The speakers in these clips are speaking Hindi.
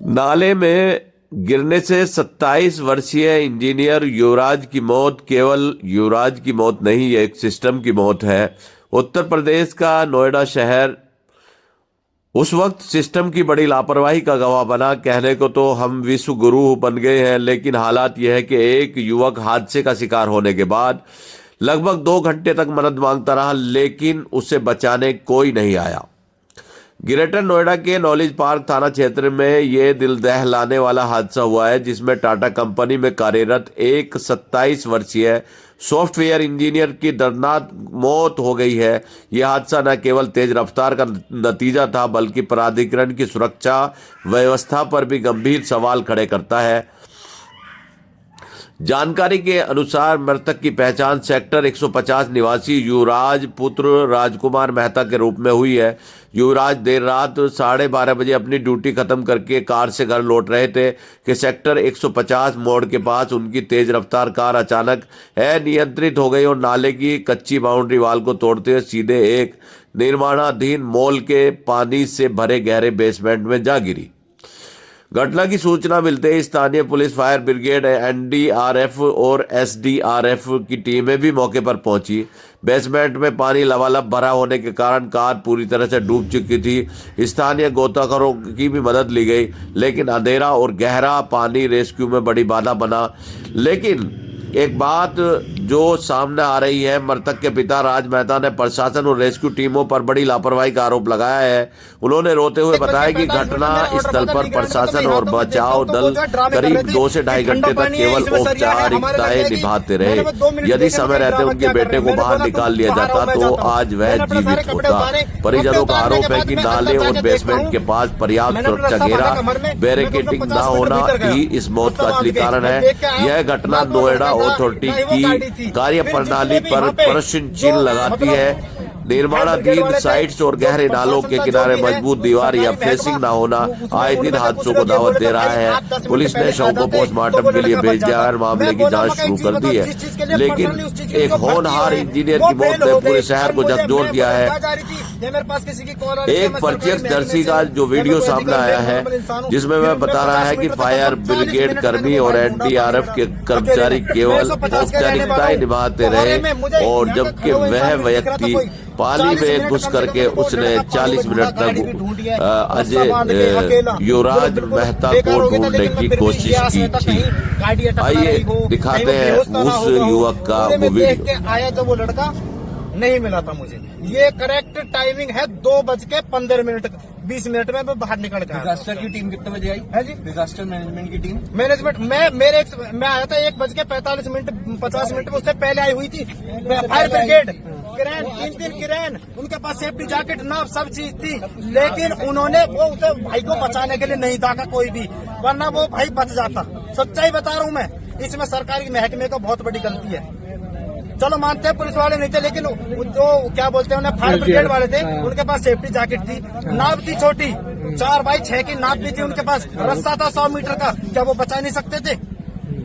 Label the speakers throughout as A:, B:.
A: नाले में गिरने से 27 वर्षीय इंजीनियर युवराज की मौत केवल युवराज की मौत नहीं, एक सिस्टम की मौत है। उत्तर प्रदेश का नोएडा शहर उस वक्त सिस्टम की बड़ी लापरवाही का गवाह बना। कहने को तो हम विश्व गुरु बन गए हैं, लेकिन हालात यह है कि एक युवक हादसे का शिकार होने के बाद लगभग 2 घंटे तक मदद मांगता रहा, लेकिन उसे बचाने कोई नहीं आया। ग्रेटर नोएडा के नॉलेज पार्क थाना क्षेत्र में यह दिल दहलाने वाला हादसा हुआ है, जिसमें टाटा कंपनी में कार्यरत एक 27 वर्षीय सॉफ्टवेयर इंजीनियर की दर्दनाक मौत हो गई है। यह हादसा न केवल तेज रफ्तार का नतीजा था, बल्कि प्राधिकरण की सुरक्षा व्यवस्था पर भी गंभीर सवाल खड़े करता है। जानकारी के अनुसार मृतक की पहचान सेक्टर 150 निवासी युवराज पुत्र राजकुमार मेहता के रूप में हुई है। युवराज देर रात 12:30 बजे अपनी ड्यूटी खत्म करके कार से घर लौट रहे थे कि सेक्टर 150 मोड़ के पास उनकी तेज रफ्तार कार अचानक अनियंत्रित हो गई और नाले की कच्ची बाउंड्री वाल को तोड़ते हुए सीधे एक निर्माणाधीन मॉल के पानी से भरे गहरे बेसमेंट में जा गिरी। घटना की सूचना मिलते ही स्थानीय पुलिस, फायर ब्रिगेड, एनडीआरएफ और एसडीआरएफ की टीमें भी मौके पर पहुंची। बेसमेंट में पानी लबालब भरा होने के कारण कार पूरी तरह से डूब चुकी थी। स्थानीय गोताखोरों की भी मदद ली गई, लेकिन अंधेरा और गहरा पानी रेस्क्यू में बड़ी बाधा बना। लेकिन एक बात जो सामने आ रही है, मृतक के पिता राज मेहता ने प्रशासन और रेस्क्यू टीमों पर बड़ी लापरवाही का आरोप लगाया है। उन्होंने रोते हुए बताया कि घटना स्थल पर प्रशासन और बचाव दल करीब 2 से ढाई घंटे तक केवल औपचारिकताएं निभाते रहे। यदि समय रहते उनके बेटे को बाहर निकाल लिया जाता तो आज वह जीवित होता। परिजनों का आरोप है कि नाले और बेसमेंट के पास पर्याप्त सुरक्षा घेरा, बैरिकेडिंग न होना ही इस मौत का असली कारण है। यह घटना नोएडा अथॉरिटी की कार्यप्रणाली पर प्रश्न चिन्ह लगाती है। निर्माणाधीन साइट्स और गहरे नालों के किनारे मजबूत दीवार या फेसिंग न होना आए दिन हादसों को दावत दे रहा है। पुलिस ने शव को पोस्टमार्टम के लिए भेज दिया और मामले की जांच शुरू कर दी है, लेकिन एक होनहार इंजीनियर की मौत ने पूरे शहर को झकझोर दिया है। एक प्रत्यक्षदर्शी का जो वीडियो सामने आया है, जिसमें वह बता रहा है कि फायर ब्रिगेड कर्मी और एनडीआरएफ के कर्मचारी केवल औपचारिकताएं निभाते रहे, और जबकि वह व्यक्ति पानी में घुस करके उसने 40 मिनट तक अजय युवराज मेहता को ढूंढने की कोशिश की थी। आइए दिखाते हैं उस युवक का वो वीडियो।
B: आया जब वो लड़का नहीं मिला था मुझे। ये करेक्ट टाइमिंग है 2:15 20 मिनट में मैं बाहर निकल गया।
C: डिजास्टर की टीम कितने बजे आई
B: है जी?
C: डिजास्टर मैनेजमेंट की टीम
B: मैं आया था 1:45 मिनट 50 मिनट में, उससे पहले आई हुई थी फायर ब्रिगेड, क्रेन, 3 क्रेन, उनके पास सेफ्टी जैकेट नाव सब चीज थी, लेकिन उन्होंने वो उसे भाई को बचाने के लिए नहीं ताका कोई भी, वरना वो भाई बच जाता। सच्चाई बता रहा हूँ मैं, इसमें सरकारी महकमे का बहुत बड़ी गलती है। चलो मानते हैं पुलिस वाले नहीं थे, लेकिन जो क्या बोलते हैं फायर ब्रिगेड वाले थे, उनके पास सेफ्टी जैकेट थी, नाव थी छोटी 4x6 की नाव भी थी उनके पास, रस्सा था 100 मीटर का, क्या वो बचा नहीं सकते थे?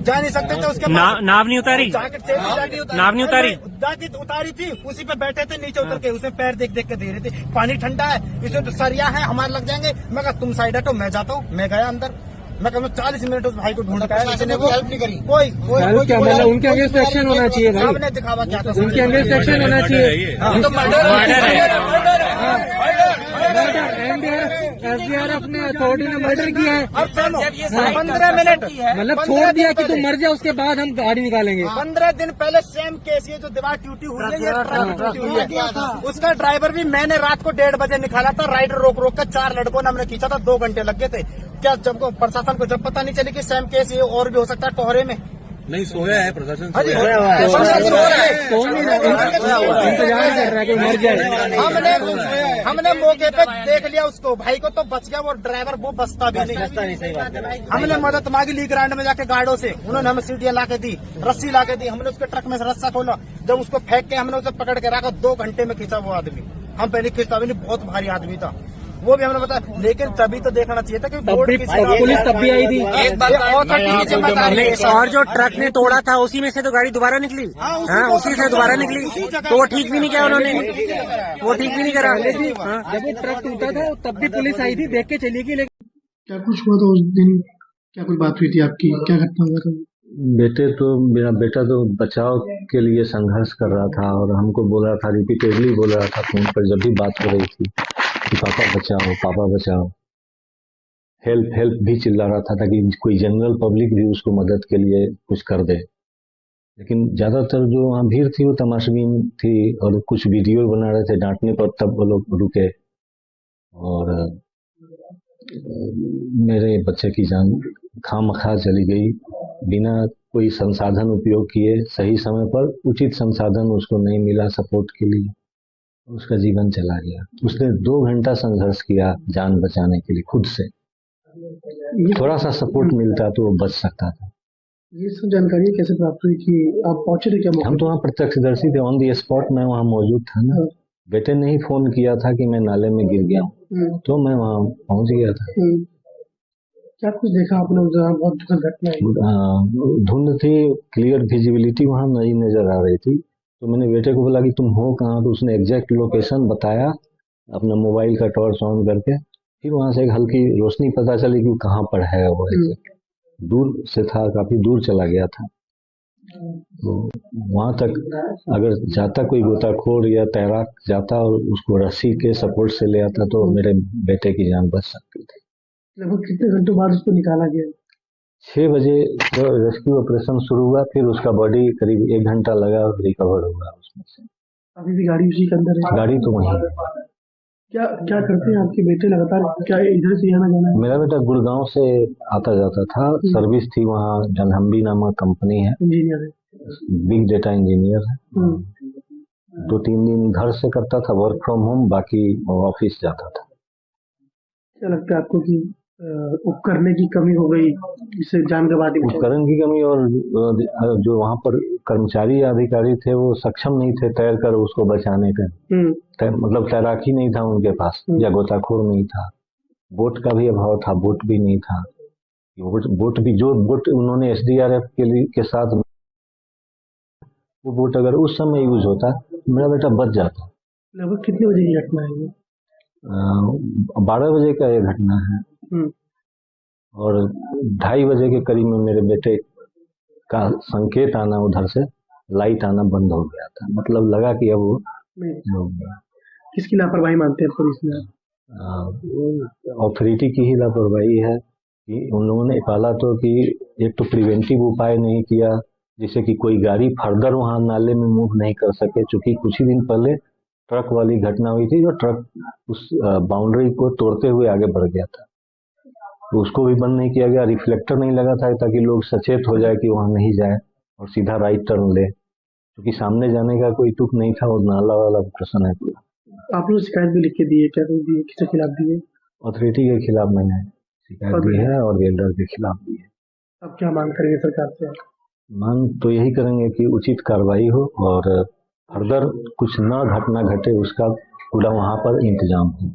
B: जा नहीं सकते थे? उसके
D: नाव नहीं उतारी, नाव नहीं उतारी,
B: जैकेट उतारी थी, उसी पे बैठे थे नीचे उतर के, उसमें पैर देख देख के दे रहे थे। पानी ठंडा है, इसमें तो सरिया है, हमारे लग जाएंगे। मैं कहा तुम साइड हटो, मैं जाता हूँ। मैं गया अंदर, मैं कहूँ 40 मिनट उस भाई को ढूंढ कर हेल्प नहीं करी। कोई
C: उनके अगेंस्ट एक्शन होना चाहिए भाई।
B: सबने दिखावा क्या था,
C: उनके अगेंस्ट एक्शन होना चाहिए। एसडीआरएफ ने अथॉरिटी ने मर्डर किया है।
B: अब 15 मिनट
C: मतलब छोड़ दिया कि तुम मर जाओ, उसके बाद हम गाड़ी निकालेंगे।
B: 15 दिन पहले सेम केस, ये जो दीवार टूटी हुई है, ये ट्रक टूटी हुई है, उसका ड्राइवर भी मैंने रात को 1:30 बजे निकाला था। राइडर रोक रोक कर 4 लड़कों ने हमने खींचा था, 2 घंटे लग गए थे। क्या जब प्रशासन को जब पता नहीं चले कि सेम केस ये और भी हो सकता है टोहरे में?
C: नहीं सोया है प्रशासन,
B: इंतजार
C: कर रहा है कि मर जाए।
B: हमने मौके पे देख लिया उसको, भाई को तो बच गया, वो ड्राइवर वो बचता भी नहीं। हमने मदद मांगी ली ग्राउंड में जाके गार्डों से, उन्होंने हमें सीढ़ियां ला के दी, रस्सी ला के दी। हमने उसके ट्रक में से रस्सा खोला, जब उसको फेंक के हमने उसे पकड़ के रखा, 2 घंटे में खींचा वो आदमी। हम पहले खींचता भी नहीं, बहुत भारी आदमी था वो भी हमने बताया, लेकिन तभी तो देखना चाहिए था कि
C: पुलिस तब भी आई थी।
D: और जो ट्रक ने तोड़ा था उसी में से तो गाड़ी दोबारा निकली। हाँ, उसी से दोबारा निकली, तो वो ठीक भी नहीं किया उन्होंने, वो ठीक भी नहीं करा।
C: जब वो ट्रक टूटा था तब भी पुलिस आई थी, देख के चली गई। क्या कुछ हुआ था उस दिन? क्या कुछ बात हुई थी आपकी? क्या घटना हुआ था?
E: मेरा बेटा तो बचाव के लिए संघर्ष कर रहा था और हमको बोल रहा था, रिपीटेडली बोल रहा था फोन पर जब भी बात हो रही थी कि पापा बचाओ, हेल्प हेल्प भी चिल्ला रहा था ताकि कोई जनरल पब्लिक भी उसको मदद के लिए कुछ कर दे। लेकिन ज्यादातर जो वहाँ भीड़ थी वो तमाशबीन थी और कुछ वीडियो बना रहे थे डांटने पर, तब वो लोग रुके और मेरे बच्चे की जान खामखा चली गई बिना कोई संसाधन उपयोग किए। सही समय पर उचित संसाधन उसको नहीं मिला सपोर्ट के लिए, उसका जीवन चला गया। उसने 2 घंटा संघर्ष किया जान बचाने के लिए खुद से। थोड़ा सा सपोर्ट मिलता तो वो बच सकता था।
C: ये सब जानकारी कैसे प्राप्त हुई कि आप पहुंचे थे? क्या
E: हम तो वहाँ प्रत्यक्षदर्शी थे, ऑन दी स्पॉट मैं वहाँ मौजूद था ना। बेटे ने ही फोन किया था कि मैं नाले में गिर गया हूँ, तो मैं वहाँ पहुँच गया था।
C: क्या कुछ देखा आपने? बहुत दुखद घटना है।
E: धुंध थी, क्लियर विजिबिलिटी वहाँ नहीं नजर आ रही थी, तो मैंने बेटे को बोला कि तुम हो कहाँ, तो उसने एग्जैक्ट लोकेशन बताया अपना मोबाइल का टॉर्च ऑन करके। फिर वहाँ से एक हल्की रोशनी पता चली कि कहाँ पर है वो। दूर से था, काफी दूर चला गया था। तो वहां तक अगर जाता कोई गोताखोर या तैराक जाता और उसको रस्सी के सपोर्ट से ले आता तो मेरे बेटे की जान बच सकती थी।
C: लगभग कितने घंटों बाद उसको निकाला गया?
E: 6 बजे तो रेस्क्यू ऑपरेशन शुरू हुआ, फिर उसका बॉडी करीब 1 घंटा लगा रिकवर हुआ उसमें से।
C: अभी भी गाड़ी उसी के अंदर है?
E: गाड़ी तो वहीं है।
C: क्या क्या करते हैं आपके बेटे लगातार? क्या इधर से आना जाना है?
E: मेरा बेटा गुड़गांव से आता जाता था, सर्विस थी वहाँ, जनहम्बी नामक कंपनी है,
C: इंजीनियर है,
E: बिग डेटा इंजीनियर है। 2-3 दिन घर से करता था वर्क फ्रॉम होम, बाकी ऑफिस जाता था।
C: क्या लगता है आपको कि उपकरण की कमी हो गई इससे जान गंवा दी?
E: उपकरण की कमी और जो वहाँ पर कर्मचारी या अधिकारी थे वो सक्षम नहीं थे तैर कर उसको बचाने का। मतलब तैराकी नहीं था उनके पास या गोताखोर नहीं था। बोट का भी अभाव था, बोट भी नहीं था। बोट भी जो बोट उन्होंने SDRF के साथ, वो बोट अगर उस समय यूज होता मेरा बेटा बच जाता।
C: लगभग कितने बजे की घटना है ये?
E: 12 बजे का ये घटना है और 2:30 बजे के करीब में मेरे बेटे का संकेत आना, उधर से लाइट आना बंद हो गया था। मतलब लगा कि अब वो
C: किसकी लापरवाही मानते हैं पुलिस में?
E: अथॉरिटी की ही लापरवाही है कि उन लोगों ने पाला तो कि एक तो प्रिवेंटिव उपाय नहीं किया, जिससे कि कोई गाड़ी फर्दर वहां नाले में मूव नहीं कर सके। चूंकि कुछ ही दिन पहले ट्रक वाली घटना हुई थी, जो ट्रक उस बाउंड्री को तोड़ते हुए आगे बढ़ गया था, तो उसको भी बंद नहीं किया गया। रिफ्लेक्टर नहीं लगा था ताकि लोग सचेत हो जाए कि वहां नहीं जाए और सीधा राइट टर्न ले, क्योंकि सामने जाने का कोई तुक नहीं था और नाला वाला प्रश्न है पूरा।
C: आप लोग शिकायत भी लिख के दिए? क्या कुछ दिए? किसके खिलाफ दिए?
E: अथॉरिटी के खिलाफ मैंने शिकायत दी है और वेल्डर के खिलाफ दी है।
C: अब क्या मांग करेंगे सरकार से?
E: मांग तो यही करेंगे कि उचित कार्रवाई हो और फर्दर कुछ न घटना घटे उसका पूरा वहां पर इंतजाम हो।